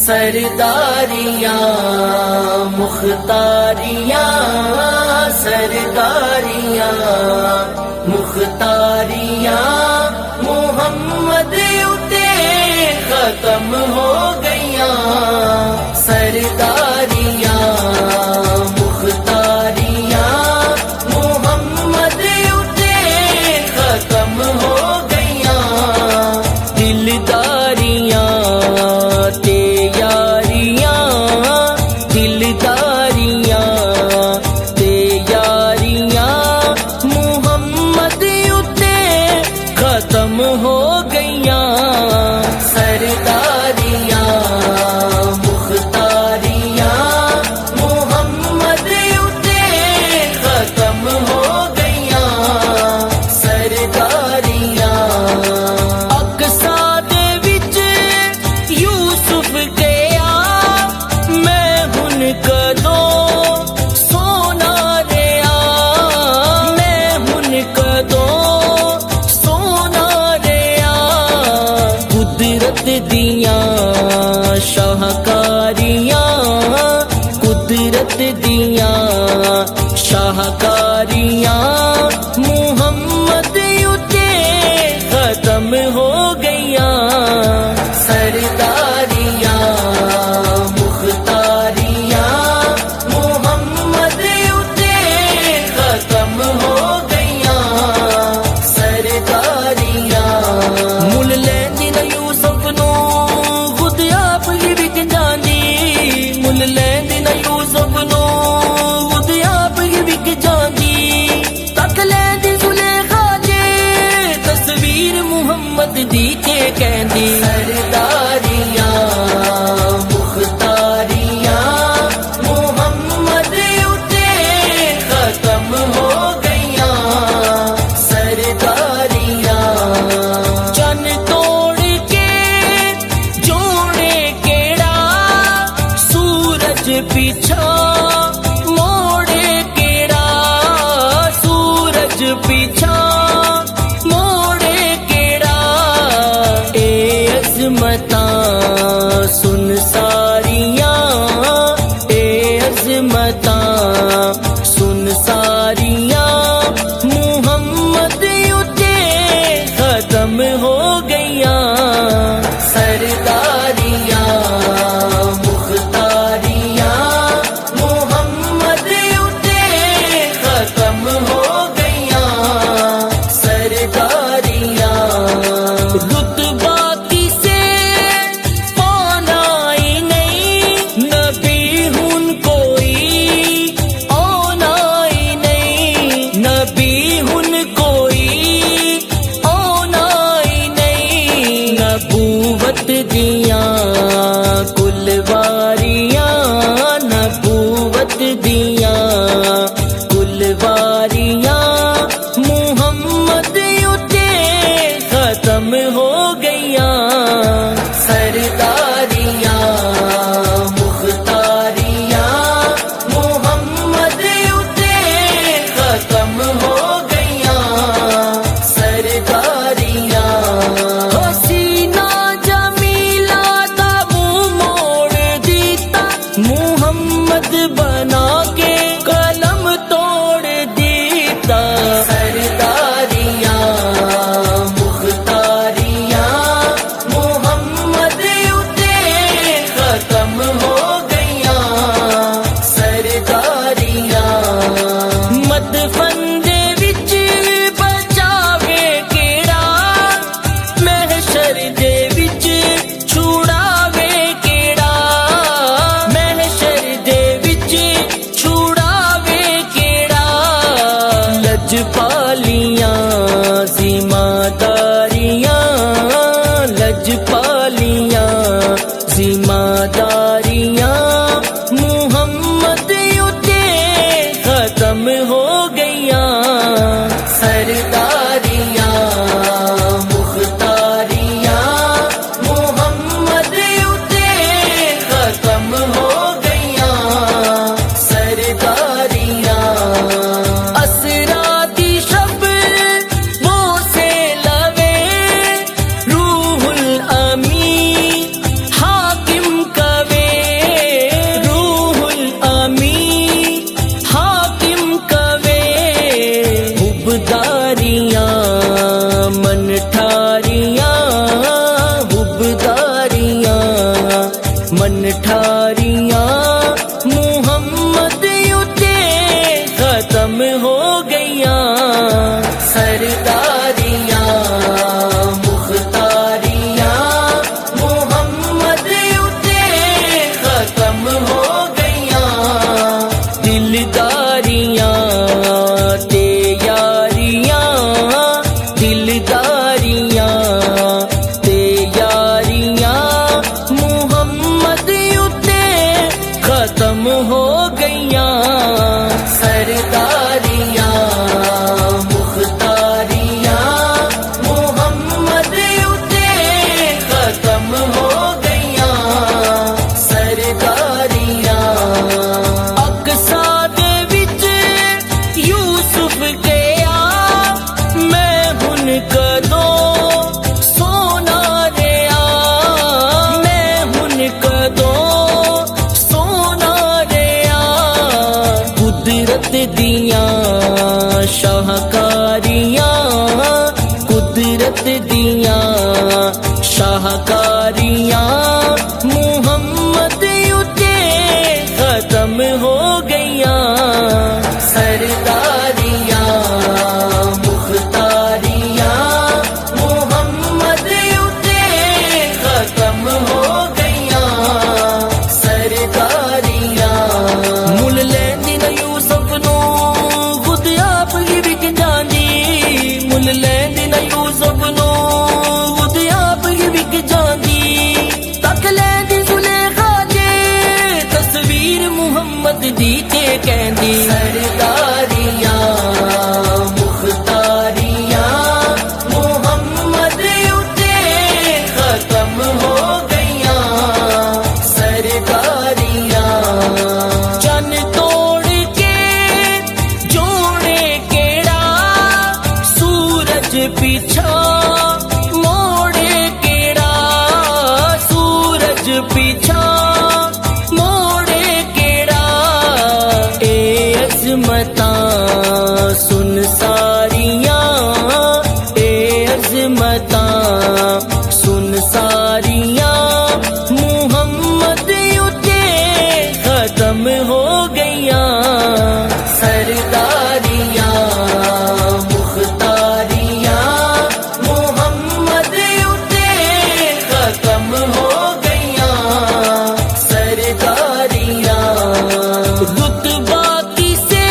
سرداریاں مختاریاں سرداریاں مختاریاں محمد اتے ختم ہو گئیاں سرداریاں مختاریاں محمد اتے ختم ہو گئیاں دلداریاں ختم ہو گئیاں سرداریاں مختاریاں محمد اتے ختم ہو گئیاں سرداریاں اقصا دے وچ یوسف گیا میں ہن کدوں سونا رہیا میں ہن کدوں دیاں شاہکاریاں قدرت دیاں شاہکاریاں محمد اتے ختم ہو گئیاں سرداریاں مختاریاں محمد اتے ختم ہو گئیاں سرداریاں مل لیندی نہ یوسف نو خود آپ ہی وک جاندی مل لیندی نہ یوسف نو خود آپ ہی وک جاندی تک لیندی زلیخا جے تصویر محمد دی تے کہندی سرداریاں مختاریاں محمد اتے ختم ہو گئیاں سرداریاں چن توڑ کے جوڑے کیڑا سورج پیچھا موڑے کیڑا سورج پیچھا موڑے کیڑا اے عظمتاں سن ساریاں اے عظمتاں سن ساریاں محمد اتے ختم ہو گئیاں سرداریاں مختاریاں محمد اتے ختم ہو گئیاں سرداریاں رتبہ کسے پانا ہی نہیں نبی ہن کوئی آنا ہی نہیں نبی ہن کوئی آنا ہی نہیں نبوت دیاں کل واریاں نبوت دیاں کل واریاں محمد اتے ختم ہو گئیاں سرداریاں مختاریاں محمد اتے ختم ہو گئیاں سرداریاں حسینہ جمیلہ دا منہ موڑ دیتا محمد بنا کے قلم توڑ دیتا سرداریاں مختاریاں محمد اتے ختم ہو گئیاں سرداریاں مدفن دے وچ بچاوے کیڑا محشر دے وچ چھڑاوے کیڑا محشر دے وچ چھڑاوے کیڑا لجپالیاں ذمہ داریاں لجپالیاں ذمہ داریاں محمد اتے ختم ہو گئیاں سرداریاں مختاریاں محمد اتے ختم ہو گئیاں سرداریاں اسرا دی شب وہ سے لوے روح الامین حاکم کا من ٹھاریاں محمد اتے ختم ہو گئیاں سرداریاں مختاریاں محمد اتے ختم ہو گئیاں دلداریاں تے یاریاں دلداریاں تے یاریاں محمد اتے ختم ہو گئیاں سرداریاں مختاریاں محمد اتے ختم ہو گئیاں سرداریاں اقصا دے وچ یوسف گیا میں ہن کدوں سونا رہیا میں ہن کدوں سونا رہیا قدرت دیاں شاہکاریاں قدرت دیاں شاہکاریاں محمد اتے ختم ہو گئیاں سرداریاں مختاریاں محمد اتے ختم ہو گئیاں سرداریاں مل لیندی نہ یوسف نو خود آپ ہی وک جاندی مل لیندی نہ یوسف نو خود آپ ہی وک جاندی تک لیندی زلیخا جے تصویر محمد دی تے کہندی سرداریاں مختاریاں محمد اتے ختم ہو گئیاں سرداریاں چن توڑ کے جوڑے کیڑا سورج پیچھا موڑے کیڑا سورج پیچھا موڑے کیڑا اے عظمتاں سن ساریاں اے عظمتاں سن ساریاں محمد اتے ختم ہو گئیاں سرداریاں مختاریاں محمد اتے ختم ہو گئیاں سرداریاں رتبہ کسے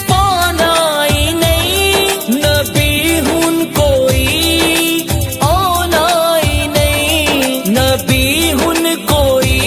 پانا ہی نہیں نبی ہن کوئی آنا ہی نہیں نبی ہن کوئی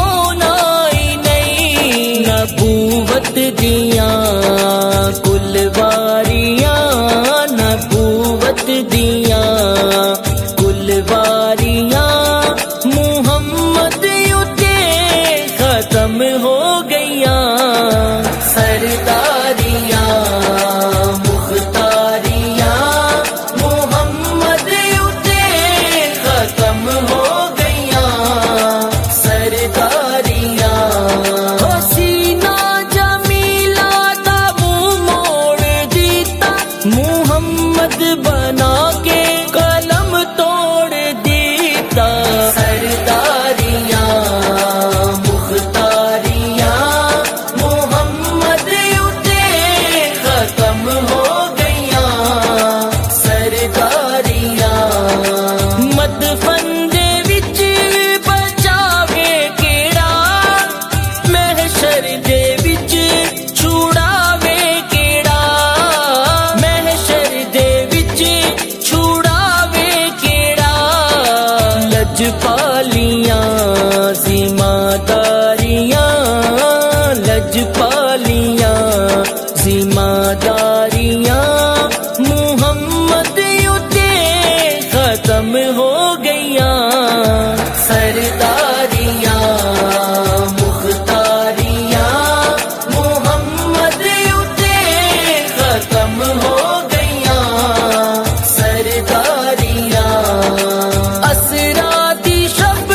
آنا ہی نہیں نبوت دیاں کلواریاں نبوت دیاں کلواریاں محمد اتے ختم ہو گئیاں سرداریاں مختاریاں محمد اتے ختم ہو گئیاں سرداریاں حسینہ جمیلہ دا منہ موڑ دیتا محمد بنا کے قلم توڑ دیتا سرداریاں مختاریاں محمد اتے ختم ہو گئیاں سرداریاں مدفن دے وچ بچاوے کیڑا محشر دے وچ چھڑاوے کیڑا محشر دے وچ چھڑاوے کیڑا لجپالیاں ذمہ داریاں لجپالیاں ذمہ داریاں محمد اتے ختم ہو گئیاں سرداریاں مختاریاں محمد اتے ختم ہو گئیاں سرداریاں اسرا دی شب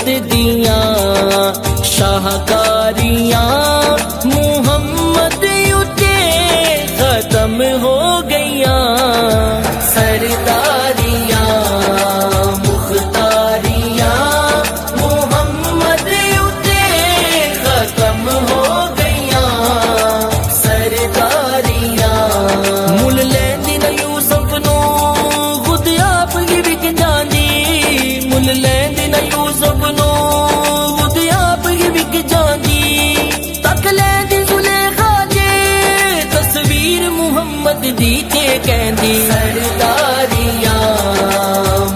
محبت دیاں شاہکاریاں محمد اتے ختم ہو گئیاں سرداریاں مختاریاں محمد اتے ختم ہو گئیاں سرداریاں مل لیندی نہ یوسف نو خود آپ ہی وک جاندی مل لیندی نہ یوسف نو خود آپ ہی وک جاندی تک لیندی زلیخا جے تصویر محمد دی تے کہندی سرداریاں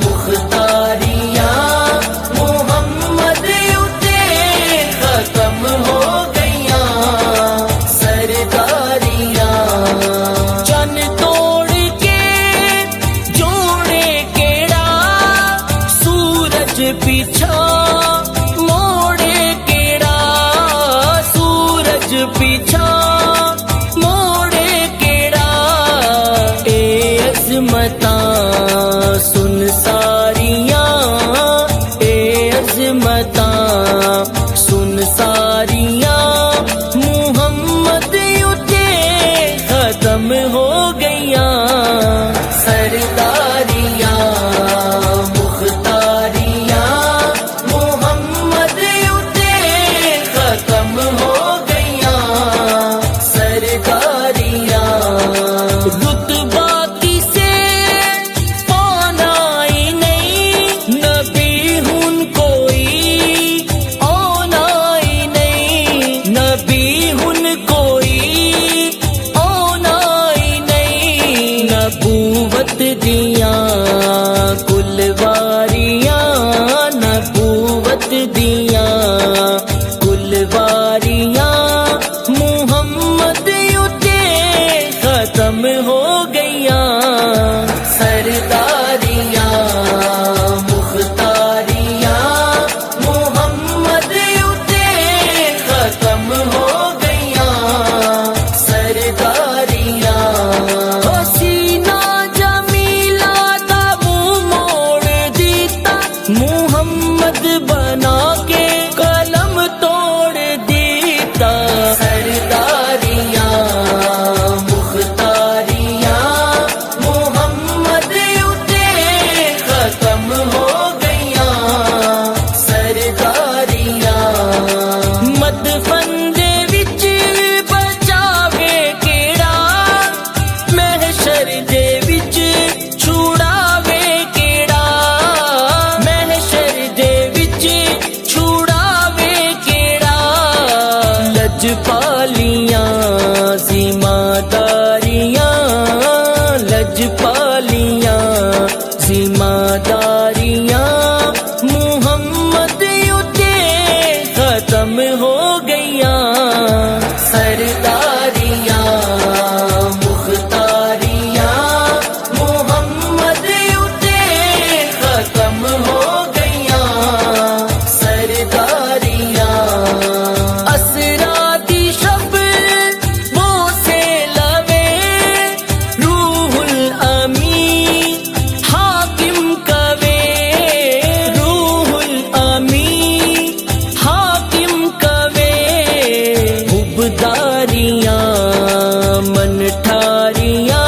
مختاریاں محمد اتے ختم ہو گئیاں سرداریاں چن توڑ کے جوڑے کیڑا سورج پیچھا موڑے کیڑا سورج پیچھا موڑے کیڑا اے عظمتاں سن ساریاں اے عظمتاں سن ساریاں محمد اتے ختم ہو گئیاں سرداریاں مختاریاں محمد اتے ختم ہو گئیاں سرداریاں رتبہ کسے پانا ہی نہیں نبی ہن کوئی آنا ہی نہیں نبی ہن کوئی آنا ہی نہیں نبوت دیاں کل واریاں نبوت دیاں کل واریاں محمد اتے ختم ہو گئیاں سرداریاں مختاریاں محمد اتے ختم ہو گئیاں سرداریاں حسینہ جمیلہ دا منہ موڑ دیتا محمد بنا کے قلم توڑ دیتا سرداریاں مختاریاں محمد اتے ختم ہو گئیاں سرداریاں مدفن دے وچ بچاوے کیڑا محشر دے وچ چھڑاوے کیڑا محشر دے وچ چھڑاوے کیڑا لجپالیاں ذمہ داریاں لجپالیاں ذمہ داریاں محمد اتے ختم ہو گئیاں سرداریاں مختاریاں محمد اتے ختم ہو گئیاں سرداریاں اسرا دی شب وہ سے لوے روح الامین حاکم کوے روح الامین حاکم کوے حبداریاں من ٹھاریاں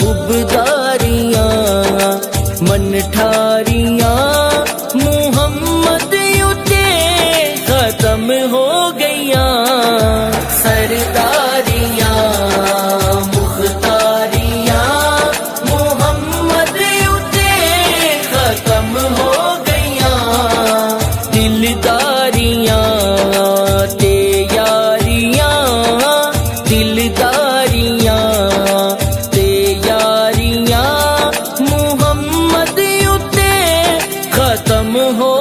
حبداریاں من ٹھاریاں محمد اتے ختم ہو گئیاں سرداریاں مختاریاں محمد اتے ختم ہو گئیاں دلداریاں تے یاریاں دلداریاں تے یاریاں محمد اتے ختم ہو